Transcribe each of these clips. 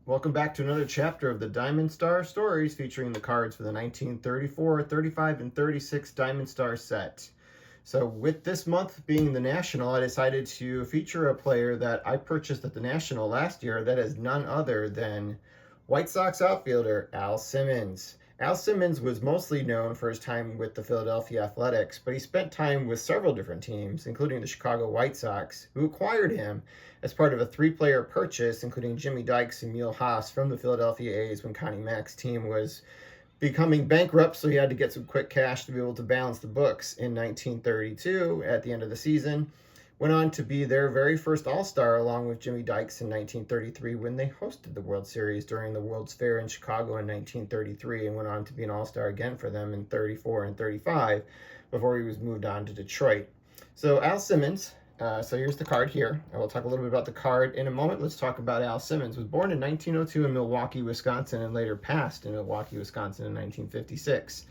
Welcome back to another chapter of the Diamond Star Stories featuring the cards for the 1934, 35, and 36 Diamond Star set. So with this month being the National, I decided to feature a player that I purchased at the National last year that is none other than White Sox outfielder Al Simmons. Al Simmons was mostly known for his time with the Philadelphia Athletics, but he spent time with several different teams, including the Chicago White Sox, who acquired him as part of a three-player purchase, including Jimmy Dykes and Neil Haas from the Philadelphia A's when Connie Mack's team was becoming bankrupt, so he had to get some quick cash to be able to balance the books in 1932 at the end of the season. Went on to be their very first All-Star along with Jimmy Dykes in 1933 when they hosted the World Series during the World's Fair in Chicago in 1933, and went on to be an All-Star again for them in 34 and 35 before he was moved on to Detroit. So Al Simmons, so here's the card here. I will talk a little bit about the card in a moment. Let's talk about Al Simmons. Was born in 1902 in Milwaukee, Wisconsin, and later passed in Milwaukee, Wisconsin in 1956.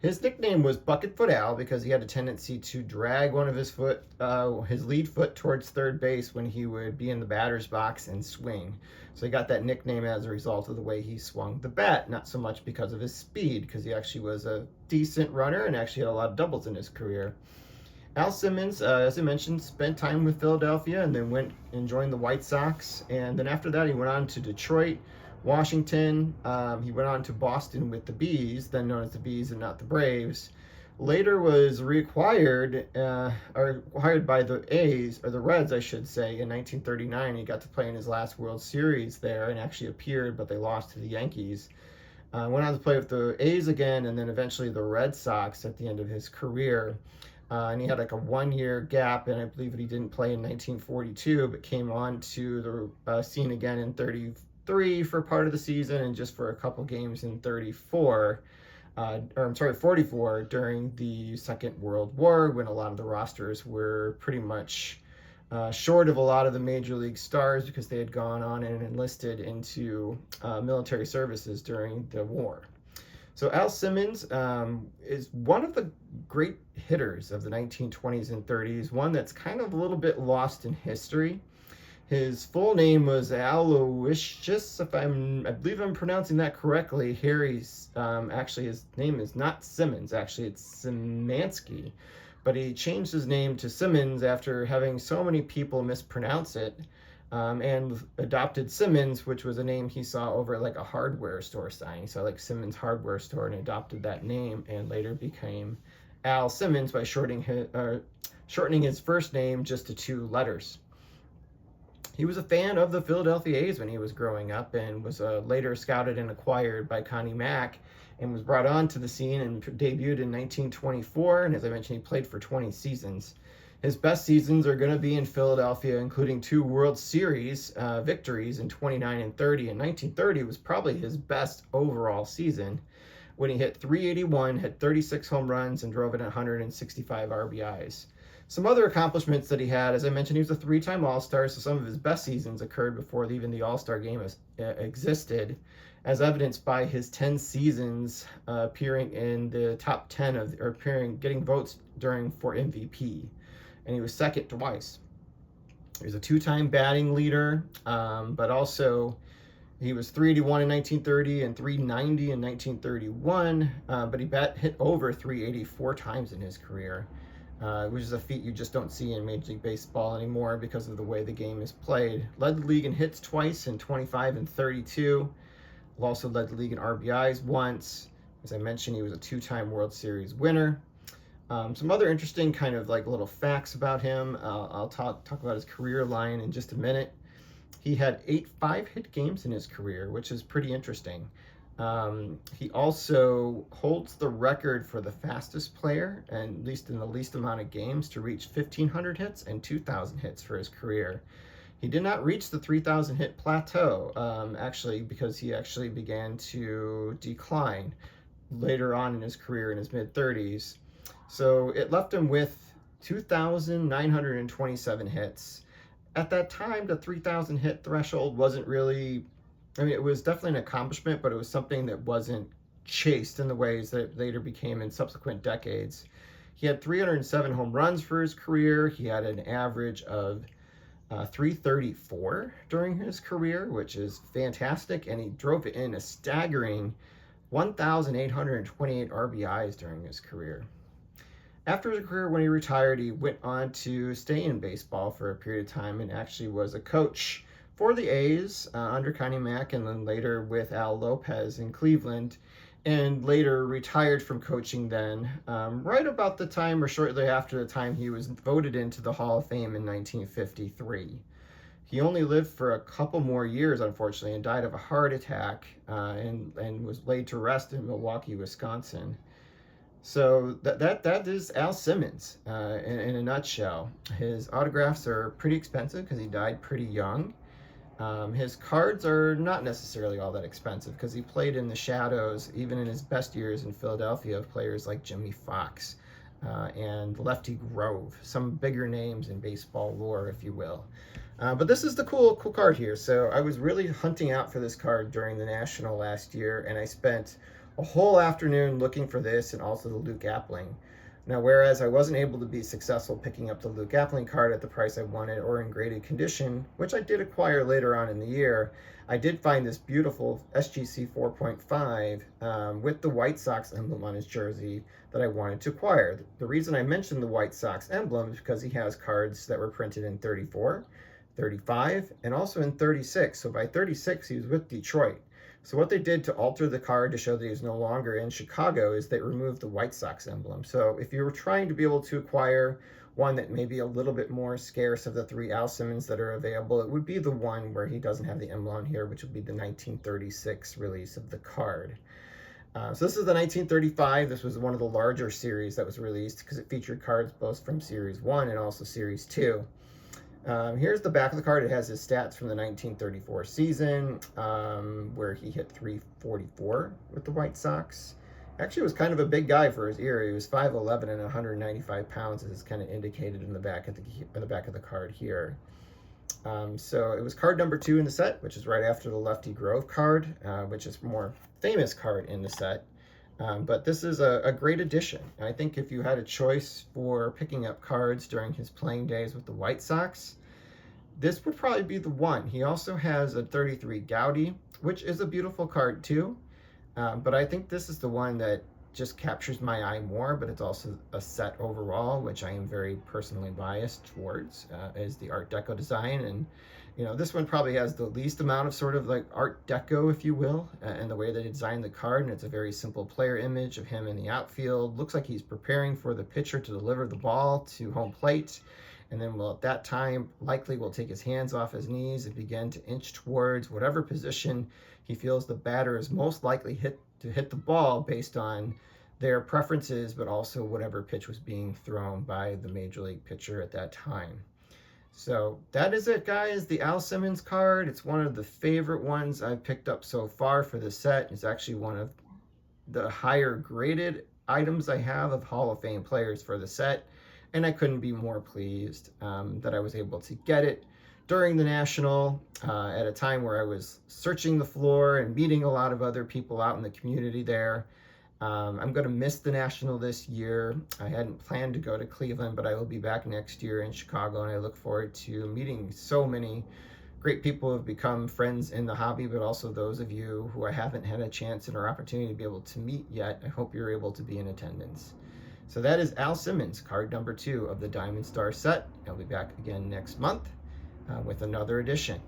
His nickname was Bucketfoot Al because he had a tendency to drag one of his lead foot towards third base when he would be in the batter's box and swing. So he got that nickname as a result of the way he swung the bat, not so much because of his speed, because he actually was a decent runner and actually had a lot of doubles in his career. Al Simmons, as I mentioned, spent time with Philadelphia and then went and joined the White Sox. And then after that, he went on to Detroit, Washington. He went on to Boston with the Bees, then known as the Bees and not the Braves. Later was reacquired, or hired by the A's, or the Reds, I should say, in 1939. He got to play in his last World Series there and actually appeared, but they lost to the Yankees. Went on to play with the A's again and then eventually the Red Sox at the end of his career. And he had like a 1-year gap, and I believe that he didn't play in 1942, but came on to the scene again in 33 for part of the season and just for a couple games in 44 during the Second World War, when a lot of the rosters were pretty much short of a lot of the major league stars because they had gone on and enlisted into military services during the war. So Al Simmons is one of the great hitters of the 1920s and 30s, one that's kind of a little bit lost in history. His full name was Aloysius, I believe I'm pronouncing that correctly. Harry's actually his name is not Simmons, actually it's Szymanski, but he changed his name to Simmons after having so many people mispronounce it. And adopted Simmons, which was a name he saw over like a hardware store sign. He saw like Simmons Hardware Store and adopted that name, and later became Al Simmons by shortening his first name just to 2 letters. He was a fan of the Philadelphia A's when he was growing up, and was later scouted and acquired by Connie Mack, and was brought on to the scene and debuted in 1924. And as I mentioned, he played for 20 seasons. His best seasons are going to be in Philadelphia, including 2 World Series victories in 29 and 30. And 1930 was probably his best overall season when he hit .381, had 36 home runs, and drove in 165 RBIs. Some other accomplishments that he had, as I mentioned, he was a 3-time All-Star, so some of his best seasons occurred before even the All-Star game existed, as evidenced by his 10 seasons appearing in the top 10 getting votes for MVP. And he was second twice. He was a 2-time batting leader, but also he was .381 in 1930 and .390 in 1931, but he hit over .380 4 times in his career, which is a feat you just don't see in Major League Baseball anymore because of the way the game is played. Led the league in hits twice in 25 and 32. Also led the league in RBIs once. As I mentioned, he was a 2-time World Series winner. Some other interesting kind of like little facts about him. I'll talk about his career line in just a minute. He had 8 5-hit games in his career, which is pretty interesting. He also holds the record for the fastest player, and at least in the least amount of games, to reach 1,500 hits and 2,000 hits for his career. He did not reach the 3,000 hit plateau, actually, because he actually began to decline later on in his career in his mid-30s. So it left him with 2,927 hits. At that time, the 3,000 hit threshold wasn't really, it was definitely an accomplishment, but it was something that wasn't chased in the ways that it later became in subsequent decades. He had 307 home runs for his career. He had an average of .334 during his career, which is fantastic, and he drove it in a staggering 1,828 RBIs during his career. After his career, when he retired, he went on to stay in baseball for a period of time and actually was a coach for the A's under Connie Mack, and then later with Al Lopez in Cleveland, and later retired from coaching then, right about the time or shortly after the time he was voted into the Hall of Fame in 1953. He only lived for a couple more years, unfortunately, and died of a heart attack and was laid to rest in Milwaukee, Wisconsin. So that is Al Simmons in a nutshell. His autographs are pretty expensive because he died pretty young. His cards are not necessarily all that expensive because he played in the shadows, even in his best years in Philadelphia, of players like Jimmy Fox and Lefty Grove, some bigger names in baseball lore, if you will. But this is the cool card here. So I was really hunting out for this card during the National last year, and I spent a whole afternoon looking for this and also the Luke Appling. Now, whereas I wasn't able to be successful picking up the Luke Appling card at the price I wanted or in graded condition, which I did acquire later on in the year, I did find this beautiful SGC 4.5 with the White Sox emblem on his jersey that I wanted to acquire. The reason I mentioned the White Sox emblem is because he has cards that were printed in 34, 35, and also in 36. So by 36, he was with Detroit. So what they did to alter the card to show that he's no longer in Chicago is they removed the White Sox emblem. So if you were trying to be able to acquire one that may be a little bit more scarce of the three Al Simmons that are available, it would be the one where he doesn't have the emblem on here, which would be the 1936 release of the card. So this is the 1935. This was one of the larger series that was released because it featured cards both from Series 1 and also Series 2. Here's the back of the card. It has his stats from the 1934 season, where he hit .344 with the White Sox. Actually, was kind of a big guy for his era. He was 5'11" and 195 pounds, as is kind of indicated in the back of the card here. So it was card number 2 in the set, which is right after the Lefty Grove card, which is a more famous card in the set. But this is a great addition. I think if you had a choice for picking up cards during his playing days with the White Sox, this would probably be the one. He also has a 33 Gaudy, which is a beautiful card too. But I think this is the one that just captures my eye more, but it's also a set overall, which I am very personally biased towards, is the Art Deco design. And you know, this one probably has the least amount of sort of like Art Deco, if you will, and the way they designed the card. And it's a very simple player image of him in the outfield. Looks like he's preparing for the pitcher to deliver the ball to home plate. And then at that time, likely will take his hands off his knees and begin to inch towards whatever position he feels the batter is most likely to hit the ball based on their preferences, but also whatever pitch was being thrown by the major league pitcher at that time. So that is it, guys. The Al Simmons card. It's one of the favorite ones I've picked up so far for the set. It's actually one of the higher graded items I have of Hall of Fame players for the set. And I couldn't be more pleased that I was able to get it during the National at a time where I was searching the floor and meeting a lot of other people out in the community there. I'm going to miss the National this year. I hadn't planned to go to Cleveland, but I will be back next year in Chicago, and I look forward to meeting so many great people who have become friends in the hobby, but also those of you who I haven't had a chance or opportunity to be able to meet yet. I hope you're able to be in attendance. So that is Al Simmons, card number 2 of the Diamond Star set. I'll be back again next month with another edition.